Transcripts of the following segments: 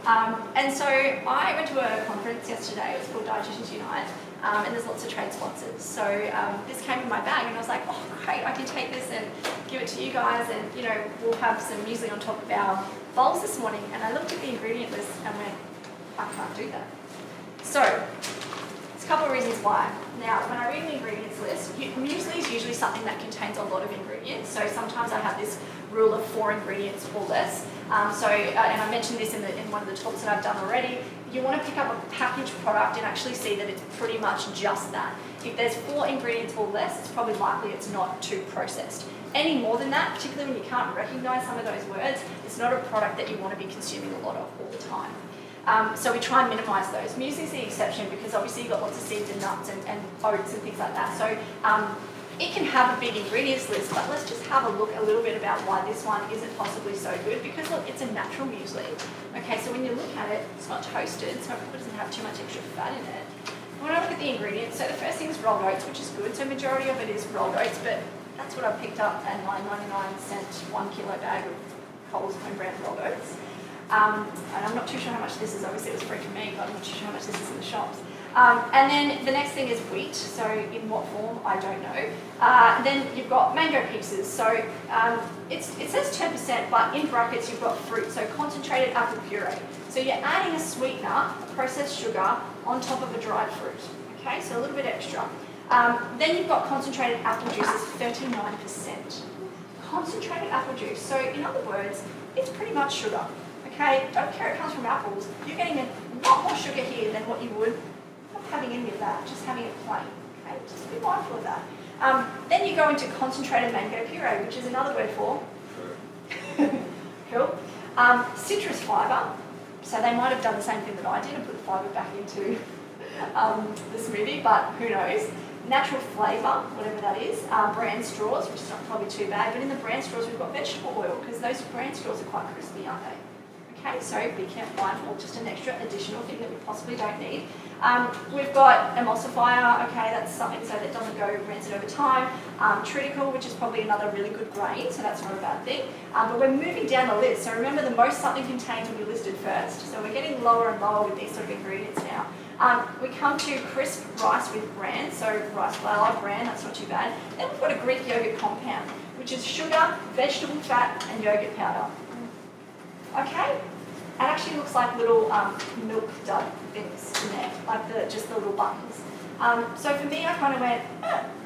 And so I went to a conference yesterday. It was called Dietitians Unite, and there's lots of trade sponsors. So this came in my bag, and I was like, oh great, I can take this and give it to you guys, and we'll have some muesli on top of our bowls this morning. And I looked at the ingredient list and went, I can't do that. So there's a couple of reasons why. Now, when I read the ingredients list, muesli is usually something that contains a lot of ingredients. So sometimes I have this rule of 4 ingredients or less. And I mentioned this in one of the talks that I've done already. You want to pick up a packaged product and actually see that it's pretty much just that. If there's 4 ingredients or less, it's probably likely it's not too processed. Any more than that, particularly when you can't recognise some of those words, it's not a product that you want to be consuming a lot of all the time. So we try and minimise those. Muesli is the exception because obviously you've got lots of seeds and nuts and oats and things like that. So it can have a big ingredients list, but let's just have a look a little bit about why this one isn't possibly so good, because look, it's a natural muesli. Okay, so when you look at it, it's not toasted, so it probably doesn't have too much extra fat in it. When I look at the ingredients, so the first thing is rolled oats, which is good, so majority of it is rolled oats, but that's what I picked up at my 99-cent 1 kilo bag of Coles home brand rolled oats. And I'm not too sure how much this is, obviously it was free for me, but I'm not too sure how much this is in the shops. And then the next thing is wheat, so in what form, I don't know. Then you've got mango pieces, so it says 10%, but in brackets you've got fruit, so concentrated apple puree. So you're adding a sweetener, a processed sugar, on top of a dried fruit, okay, so a little bit extra. Then you've got concentrated apple juice, is 39%. Concentrated apple juice, so in other words, it's pretty much sugar. Okay, don't care it comes from apples. You're getting a lot more sugar here than what you would not having any of that, just having it plain. Okay, just be mindful of that. Then you go into concentrated mango puree, which is another word for cool. Citrus fibre. So they might have done the same thing that I did and put the fibre back into the smoothie, but who knows. Natural flavour, whatever that is. Bran straws, which is not probably too bad, but in the bran straws we've got vegetable oil because those bran straws are quite crispy, aren't they? Okay, so be careful, mindful, just an extra additional thing that we possibly don't need. We've got emulsifier, okay, that's something so that doesn't go rancid over time. Triticale, which is probably another really good grain, so that's not a bad thing. But we're moving down the list, so remember the most something contains will be listed first. So we're getting lower and lower with these sort of ingredients now. We come to crisp rice with bran, so rice flour, bran, that's not too bad. Then we've got a Greek yogurt compound, which is sugar, vegetable fat, and yogurt powder. Okay? It actually looks like little milk dud things in there, like just the little buttons. So for me, I kind of went,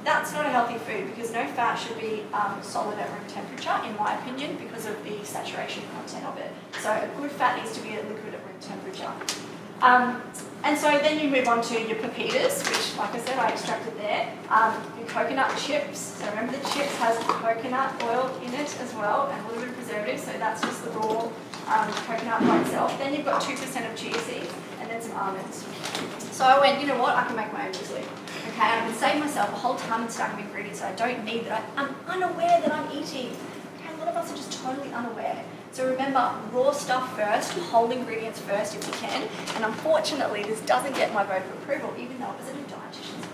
that's not a healthy food because no fat should be solid at room temperature, in my opinion, because of the saturation content of it. So a good fat needs to be a liquid at room temperature. And so then you move on to your pepitas, which, like I said, I extracted there. Your coconut chips. So remember the chips has coconut oil in it as well, and a little bit of preservative, so that's just the raw coconut by itself. Then you've got 2% of chia seeds, and then some almonds. So I went, you know what, I can make my own muesli. Okay, I can save myself a whole ton and stack of ingredients that I don't need, that I'm unaware that I'm eating. Okay, a lot of us are just totally unaware. So remember, raw stuff first, whole ingredients first if you can. And unfortunately, this doesn't get my vote of approval, even though it was at a dietitian's